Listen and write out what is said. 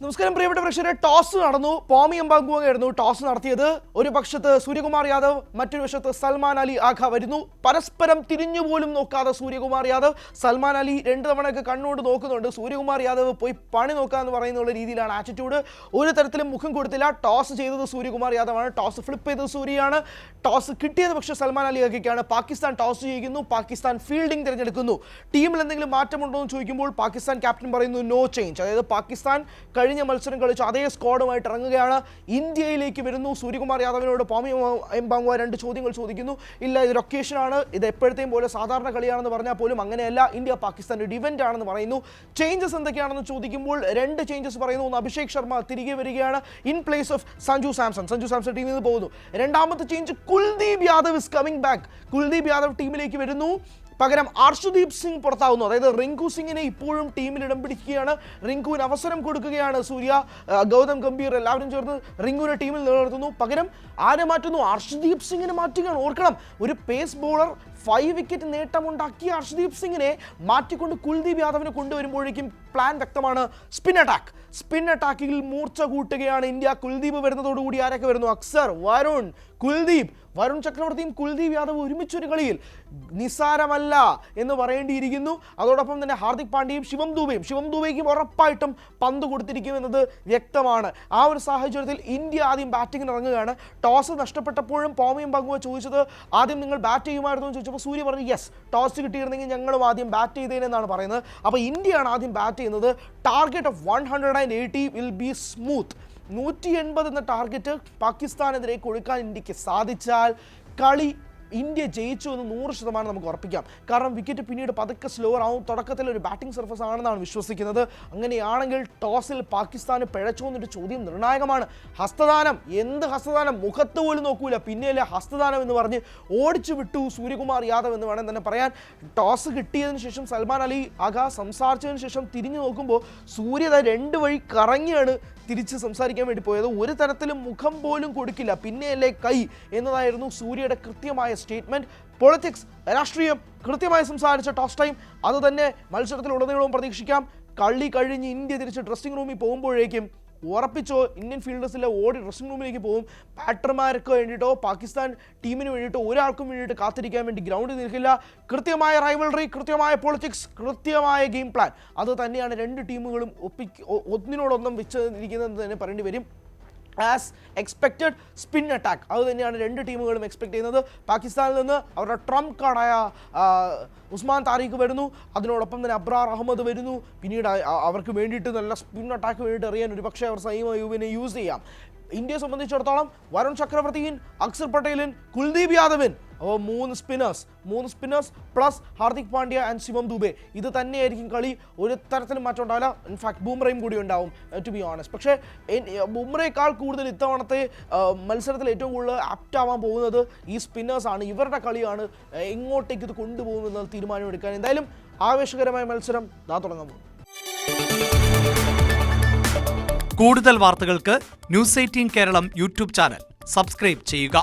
നമസ്കാരം പ്രിയപ്പെട്ട പ്രേക്ഷകരെ, ടോസ് നടന്നു. പോമി എംബാങ്കുവായിരുന്നു ടോസ് നടത്തിയത്. ഒരു പക്ഷത്ത് സൂര്യകുമാർ യാദവ്, മറ്റൊരു വശത്ത് സൽമാൻ അലി ആഘ വരുന്നു. പരസ്പരം തിരിഞ്ഞുപോലും നോക്കാതെ സൂര്യകുമാർ യാദവ്, സൽമാൻ അലി 2 തവണയൊക്കെ കണ്ണുകൊണ്ട് നോക്കുന്നുണ്ട്. സൂര്യകുമാർ യാദവ് പോയി പണി നോക്കാമെന്ന് പറയുന്നുള്ള രീതിയിലാണ് ആറ്റിറ്റ്യൂഡ്. ഒരു തരത്തിലും മുഖം കൊടുത്തില്ല. ടോസ് ചെയ്തത് സൂര്യകുമാർ യാദവാണ്. ടോസ് ഫ്ലിപ്പ് ചെയ്തത് സൂര്യയാണ്. ടോസ് കിട്ടിയത് പക്ഷേ സൽമാൻ അലി ആഘയ്ക്കാണ്. പാകിസ്ഥാൻ ടോസ് ചെയ്യുന്നു. പാകിസ്ഥാൻ ഫീൽഡിംഗ് തിരഞ്ഞെടുക്കുന്നു. ടീമിൽ എന്തെങ്കിലും മാറ്റമുണ്ടോ എന്ന് ചോദിക്കുമ്പോൾ പാകിസ്ഥാൻ ക്യാപ്റ്റൻ പറയുന്നു നോ ചേഞ്ച്. അതായത് പാകിസ്ഥാൻ കഴിഞ്ഞ മത്സരം കളിച്ച് അതേ സ്ക്വാഡുമായിട്ട് ഇറങ്ങുകയാണ്. ഇന്ത്യയിലേക്ക് വരുന്നു. സൂര്യകുമാർ യാദവിനോട് പോമി എംബാങ്കുവ 2 ചോദ്യങ്ങൾ ചോദിക്കുന്നു. ഇല്ല, ഇതൊരു ഒക്കേഷനാണ്, ഇത് എപ്പോഴത്തെയും പോലെ സാധാരണ കളിയാണെന്ന് പറഞ്ഞാൽ പോലും അങ്ങനെയല്ല, ഇന്ത്യ പാകിസ്ഥാൻ ഒരു ഇവന്റ് ആണെന്ന് പറയുന്നു. ചേഞ്ചസ് എന്തൊക്കെയാണെന്ന് ചോദിക്കുമ്പോൾ 2 ചേഞ്ചസ് പറയുന്നു. ഒന്ന്, അഭിഷേക് ശർമ്മ തിരികെ വരികയാണ് in place of Sanju Samson ടീമിൽ നിന്ന് പോകുന്നു. രണ്ടാമത്തെ change, Kuldeep Yadav is coming back. Kuldeep Yadav ടീമിലേക്ക് വരുന്നു. പകരം അർഷദീപ് സിംഗ് പുറത്താവുന്നു. അതായത് റിങ്കു സിംഗിനെ ഇപ്പോഴും ടീമിൽ ഇടം പിടിക്കുകയാണ്. റിങ്കുവിന് അവസരം കൊടുക്കുകയാണ് സൂര്യ, ഗൗതം ഗംഭീർ എല്ലാവരും ചേർന്ന് റിങ്കുവിനെ ടീമിൽ നിലനിർത്തുന്നു. പകരം ആരെ മാറ്റുന്നു? അർഷദീപ് സിംഗിനെ മാറ്റുകയാണ്. ഓർക്കണം, ഒരു പേസ് ബോളർ 5 വിക്കറ്റ് നേട്ടമുണ്ടാക്കിയ അർഷദീപ് സിംഗിനെ മാറ്റിക്കൊണ്ട് കുൽദീപ് യാദവിനെ കൊണ്ടുവരുമ്പോഴേക്കും പ്ലാൻ വ്യക്തമാണ്. സ്പിൻ അറ്റാക്കിൽ മൂർച്ച കൂട്ടുകയാണ് ഇന്ത്യ. കുൽദീപ് വരുന്നതോടുകൂടി ആരൊക്കെ വരുന്നു? അക്സർ, വരുൺ ചക്രവർത്തിയും കുൽദീപ് യാദവ് ഒരുമിച്ചൊരു കളിയിൽ നിസ്സാരമല്ല എന്ന് പറയേണ്ടിയിരിക്കുന്നു. അതോടൊപ്പം തന്നെ ഹാർദിക് പാണ്ഡ്യയും ശിവം ദൂബെയ്ക്കും ഉറപ്പായിട്ടും പന്ത് കൊടുത്തിരിക്കുമെന്നത് വ്യക്തമാണ്. ആ ഒരു സാഹചര്യത്തിൽ ഇന്ത്യ ആദ്യം ബാറ്റിങ്ങിന് ഇറങ്ങുകയാണ്. ടോസ് നഷ്ടപ്പെട്ടപ്പോഴും പോമി എംബാങ്കുവ ചോദിച്ചത് ആദ്യം നിങ്ങൾ ബാറ്റ് ചെയ്യുമായിരുന്നു എന്ന് ചോദിച്ചപ്പോൾ സൂര്യ പറഞ്ഞു യെസ്, ടോസ് കിട്ടിയിരുന്നെങ്കിൽ ഞങ്ങളും ആദ്യം ബാറ്റ് ചെയ്തേനെന്നാണ് പറയുന്നത്. അപ്പോൾ ഇന്ത്യയാണ് ആദ്യം ബാറ്റ് ചെയ്യുന്നത്. Target of 180 will be smooth. 180 എന്ന ടാർഗറ്റ് പാകിസ്ഥാനെതിരെ കൊടുക്കാൻ ഇന്ത്യക്ക് സാധിച്ചാൽ കളി ഇന്ത്യ ജയിച്ചു എന്ന് 100% നമുക്ക് ഉറപ്പിക്കാം. കാരണം വിക്കറ്റ് പിന്നീട് പതുക്കെ സ്ലോവർ ആവും. തുടക്കത്തിൽ ഒരു ബാറ്റിംഗ് സർഫസ് ആണെന്നാണ് വിശ്വസിക്കുന്നത്. അങ്ങനെയാണെങ്കിൽ ടോസിൽ പാകിസ്ഥാന് പിഴച്ചോ എന്നൊരു ചോദ്യം നിർണായകമാണ്. എന്ത് ഹസ്തദാനം? മുഖത്ത് പോലും നോക്കൂല, പിന്നെയല്ലേ ഹസ്തദാനം എന്ന് പറഞ്ഞ് ഓടിച്ചു വിട്ടു സൂര്യകുമാർ യാദവ് എന്ന് വേണം തന്നെ പറയാൻ. ടോസ് കിട്ടിയതിന് ശേഷം സൽമാൻ അലി ആഘ സംസാരിച്ചതിന് ശേഷം തിരിഞ്ഞു നോക്കുമ്പോൾ സൂര്യ 2 വഴി കറങ്ങിയാണ് തിരിച്ച് സംസാരിക്കാൻ വേണ്ടി പോയത്. ഒരു തരത്തിലും മുഖം പോലും കൊടുക്കില്ല, പിന്നെയല്ലേ കൈ എന്നതായിരുന്നു സൂര്യയുടെ കൃത്യമായ സ്റ്റേറ്റ്മെന്റ്. പൊളിറ്റിക്സ്, രാഷ്ട്രീയം കൃത്യമായി സംസാരിച്ച ടോസ് ടൈം. അത് തന്നെ മത്സരത്തിലുടനീളവും പ്രതീക്ഷിക്കാം. കളി കഴിഞ്ഞ് ഇന്ത്യ തിരിച്ച് ഡ്രസ്സിംഗ് റൂമിൽ പോകുമ്പോഴേക്കും ഉറപ്പിച്ചോ ഇന്ത്യൻ ഫീൽഡേഴ്സിലെ ഓടി ഡ്രസ്സിംഗ് റൂമിലേക്ക് പോകും. ബാറ്റർമാർക്ക് വേണ്ടിയിട്ടോ പാകിസ്ഥാൻ ടീമിന് വേണ്ടിയിട്ടോ ഒരാൾക്കും വേണ്ടിയിട്ട് കാത്തിരിക്കാൻ വേണ്ടി ഗ്രൗണ്ടിൽ നിൽക്കില്ല. കൃത്യമായ റൈവൽറി, കൃത്യമായ പൊളിറ്റിക്സ്, കൃത്യമായ ഗെയിം പ്ലാൻ, അത് തന്നെയാണ് 2 ടീമുകളും ഒന്നിനോടൊന്നും വെച്ചിരിക്കുന്നത് തന്നെ പറയേണ്ടി വരും. ആസ് എക്സ്പെക്റ്റഡ് സ്പിൻ അറ്റാക്ക്, അത് തന്നെയാണ് 2 ടീമുകളും എക്സ്പെക്ട് ചെയ്യുന്നത്. പാകിസ്ഥാനിൽ നിന്ന് അവരുടെ ട്രംപ് കാർഡായ ഉസ്മാൻ താരിഖ് വരുന്നു. അതിനോടൊപ്പം തന്നെ അബ്രാർ അഹമ്മദ് വരുന്നു. പിന്നീട് അവർക്ക് വേണ്ടിയിട്ട് നല്ല സ്പിൻ അറ്റാക്ക് വേണ്ടിയിട്ട് അറിയാൻ ഒരു പക്ഷേ അവർ സൈം അയ്യൂബിനെ യൂസ് ചെയ്യാം. ഇന്ത്യയെ സംബന്ധിച്ചിടത്തോളം വരുൺ ചക്രവർത്തിയും അക്സർ പട്ടേലും കുൽദീപ് യാദവും 3 spinners plus Hardik Pandya and Shivam Dube. ഇത് തന്നെയായിരിക്കും കളി. ഒരു തരത്തിലും മാറ്റം ഉണ്ടാവില്ല. ഇൻഫാക്ട് ബൂംറയും കൂടി ഉണ്ടാവും ടു ബി ഓണസ്റ്റ്. പക്ഷേ ബൂംറയേക്കാൾ കൂടുതൽ ഇത്തവണത്തെ മത്സരത്തിൽ ഏറ്റവും കൂടുതൽ ആപ്റ്റ് ആവാൻ പോകുന്നത് ഈ സ്പിന്നേഴ്സാണ്. ഇവരുടെ കളിയാണ് എങ്ങോട്ടേക്ക് ഇത് കൊണ്ടുപോകുമെന്നത് തീരുമാനമെടുക്കാൻ. എന്തായാലും ആവേശകരമായ മത്സരം തുടങ്ങുന്നു. കൂടുതൽ വാർത്തകൾക്ക് News 18 Keralam YouTube channel subscribe ചെയ്യുക.